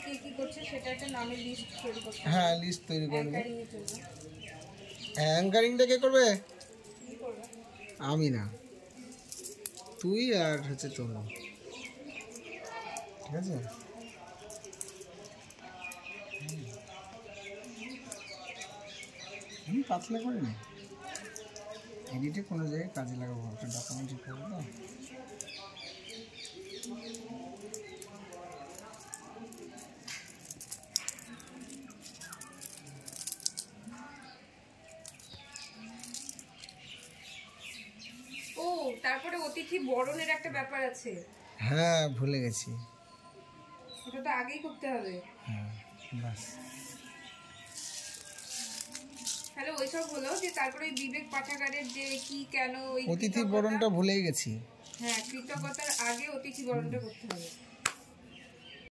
কে কি করছে সেটা একটা নামের লিস্ট তৈরি করতে হবে। হ্যাঁ লিস্ট তৈরি করব। অ্যাঙ্কারিং এর জন্য। অ্যাঙ্কারিংটা কে করবে? কি করবে? আমি না, তুই আর হচ্ছে তনু, ঠিক আছে? আমি পাতলা করে নি, এডিটে কোনো জায়গায় কাজে লাগাবো, একটা ডকুমেন্ট করবো তো। ও তারপরে অতিথি বরণের একটা ব্যাপার আছে। হ্যাঁ ভুলে গেছি, ওটা তো আগেই করতে হবে। হ্যাঁ বাস। তাহলে ওইসব হলো যে তারপরে বিবেক পাঠাগারের যে কি কেন ওই অতিথি বরণটা ভুলেই গেছি। হ্যাঁ কৃতজ্ঞতার আগে অতিথি বরণটা করতে হবে।